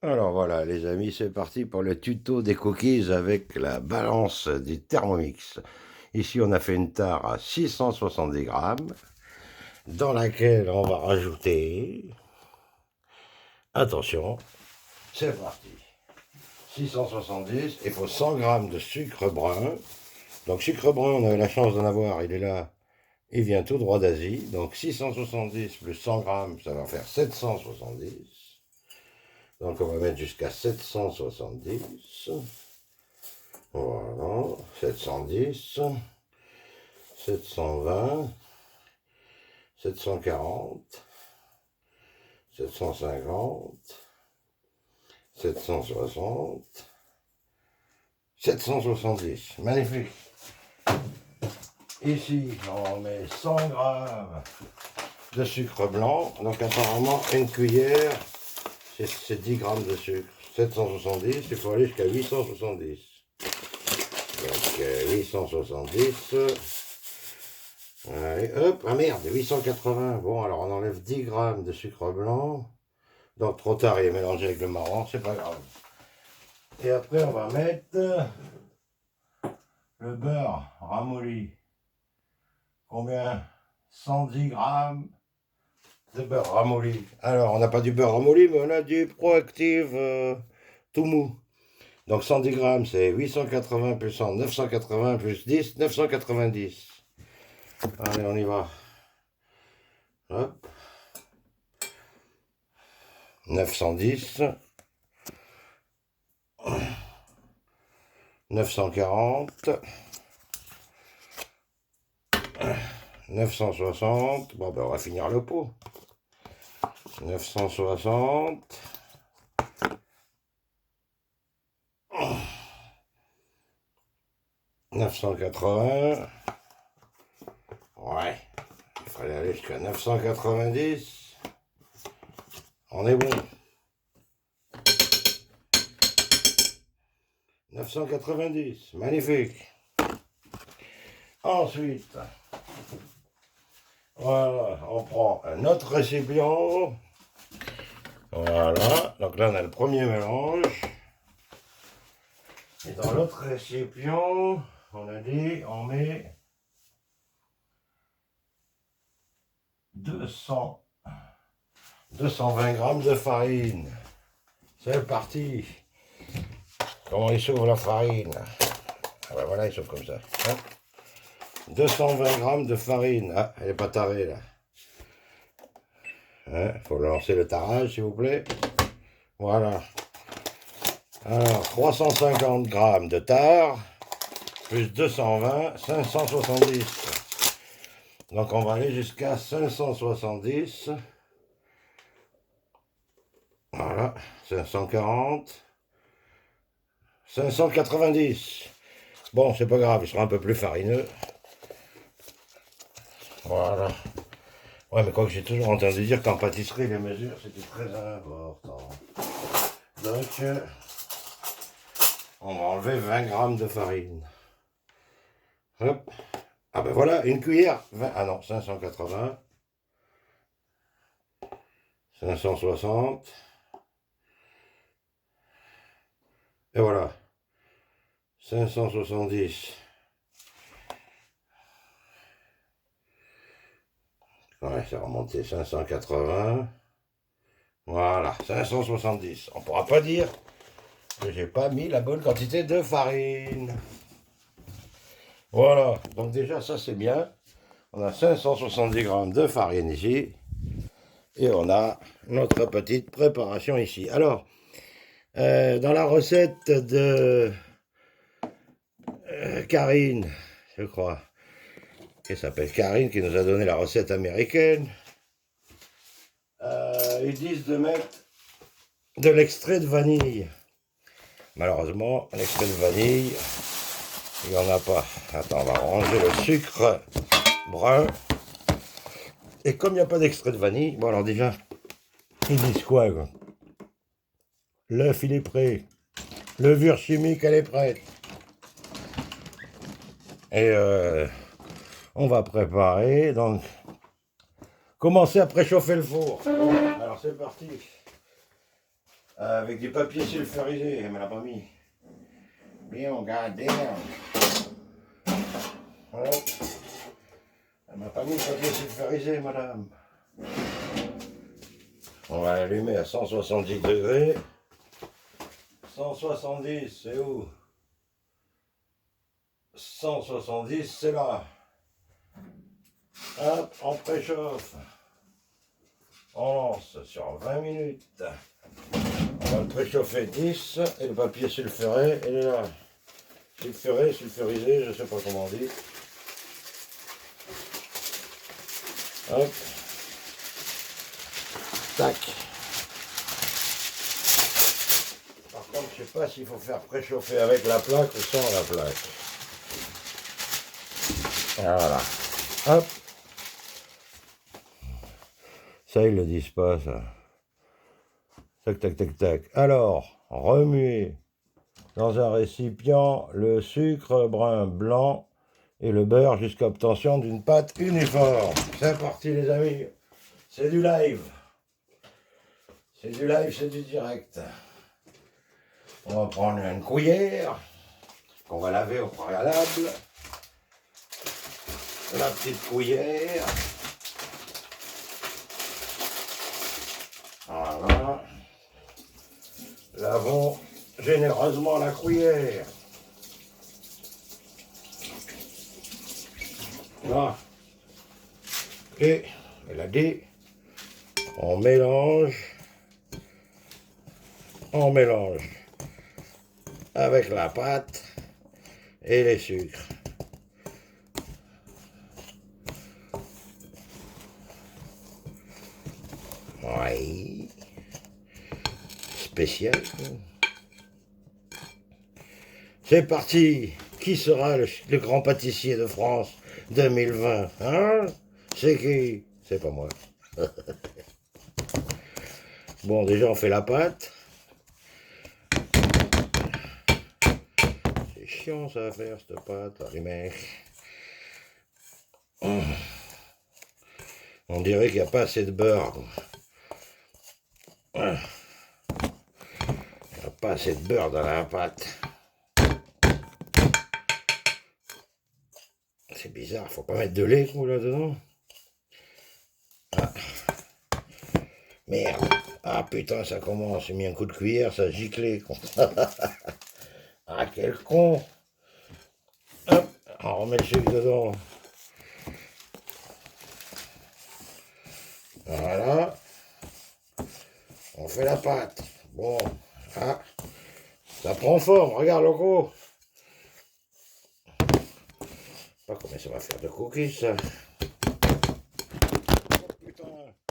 Alors voilà les amis, c'est parti pour le tuto des cookies avec la balance du Thermomix. Ici on a fait une tare à 670 grammes dans laquelle on va rajouter, attention, c'est parti, 670, il faut 100 grammes de sucre brun. Donc sucre brun, on a eu la chance d'en avoir, il est là, il vient tout droit d'Asie. Donc 670 plus 100 grammes, ça va faire 770. Donc on va mettre jusqu'à 770. Voilà, 710, 720, 740, 750, 760, 770. Magnifique. Ici, on met 100 grammes de sucre blanc. Donc apparemment, une cuillère, c'est 10 grammes de sucre. 770, il faut aller jusqu'à 870. Donc 870. Allez, hop, ah merde, 880. Bon, alors on enlève 10 grammes de sucre blanc. Donc trop tard, il est mélangé avec le marron, c'est pas grave. Et après, on va mettre le beurre ramolli. Combien? 110 grammes de beurre ramolli. Alors, on n'a pas du beurre ramolli, mais on a du Proactive tout mou. Donc 110 grammes, c'est 880 plus 100, 980 plus 10, 990. Allez, on y va. Hop. 910. 940. 960. Bon, ben, on va finir le pot. 960. 980. Ouais. Il fallait aller jusqu'à 990. On est bon. 990. Magnifique. Ensuite, voilà, on prend un autre récipient. Voilà. Donc là, on a le premier mélange. Et dans l'autre récipient, on a dit, on met 220 grammes de farine. C'est parti. Comment il s'ouvre la farine? Ah ben voilà, il s'ouvre comme ça. Hein, 220 grammes de farine. Ah, elle est pas tarée là. Hein, faut lancer le tarage s'il vous plaît. Voilà. Alors, 350 grammes de tare, plus 220, 570. Donc on va aller jusqu'à 570. Voilà, 540. 590. Bon, c'est pas grave, il sera un peu plus farineux. Voilà. Ouais, mais quoi que j'ai toujours entendu dire qu'en pâtisserie, les mesures, c'était très important. Donc, on va enlever 20 grammes de farine. Hop. Ah ben voilà, une cuillère. 20, ah non, 580. 560. Et voilà. 570. Ouais, ça va remonter 580. Voilà, 570. On pourra pas dire que j'ai pas mis la bonne quantité de farine. Voilà, donc déjà ça c'est bien. On a 570 grammes de farine ici. Et on a notre petite préparation ici. Alors, dans la recette de Karine, je crois, qui s'appelle Karine, qui nous a donné la recette américaine, ils disent de mettre de l'extrait de vanille. Malheureusement, l'extrait de vanille, il n'y en a pas. Attends, on va ranger le sucre brun. Et comme il n'y a pas d'extrait de vanille, bon alors déjà, ils disent quoi? L'œuf il est prêt, levure chimique elle est prête. Et on va préparer, donc, commencer à préchauffer le four. Alors c'est parti. Avec du papier sulfurisé, elle me l'a pas mis. Bien, goddamn. Hop. Elle m'a pas mis le papier sulfurisé, madame. On va l'allumer à 170 degrés. 170, c'est où? 170, c'est là. Hop, on préchauffe. On lance sur 20 minutes. On va le préchauffer 10 et le papier sulfuré, il est là. Sulfuré, sulfurisé, je sais pas comment on dit. Hop. Tac. Par contre, je sais pas s'il faut faire préchauffer avec la plaque ou sans la plaque. Voilà. Hop. Ça, ils le disent pas, ça. Tac, tac, tac, tac. Alors, remuer dans un récipient le sucre brun blanc et le beurre jusqu'à obtention d'une pâte uniforme. C'est parti, les amis. C'est du live. C'est du live, c'est du direct. On va prendre une cuillère qu'on va laver au préalable. La petite cuillère. Voilà. Lavons généreusement la cuillère. Voilà. Et, elle a dit, on mélange avec la pâte et les sucres. Oui. Spécial. C'est parti. Qui sera le grand pâtissier de France 2020? Hein? C'est qui? C'est pas moi. Bon, déjà on fait la pâte. C'est chiant ça à faire cette pâte, les mecs. On dirait qu'il n'y a pas assez de beurre. Il n'y a pas assez de beurre dans la pâte. C'est bizarre, faut pas mettre de lait là-dedans. Ah. Merde. Ah putain, ça commence. J'ai mis un coup de cuillère, ça a giclé. Ah, quel con. Hop, on remet le sucre dedans. Voilà. On fait la pâte. Bon. Ah. Ça prend forme. Regarde, loco. Pas combien ça va faire de cookies, ça.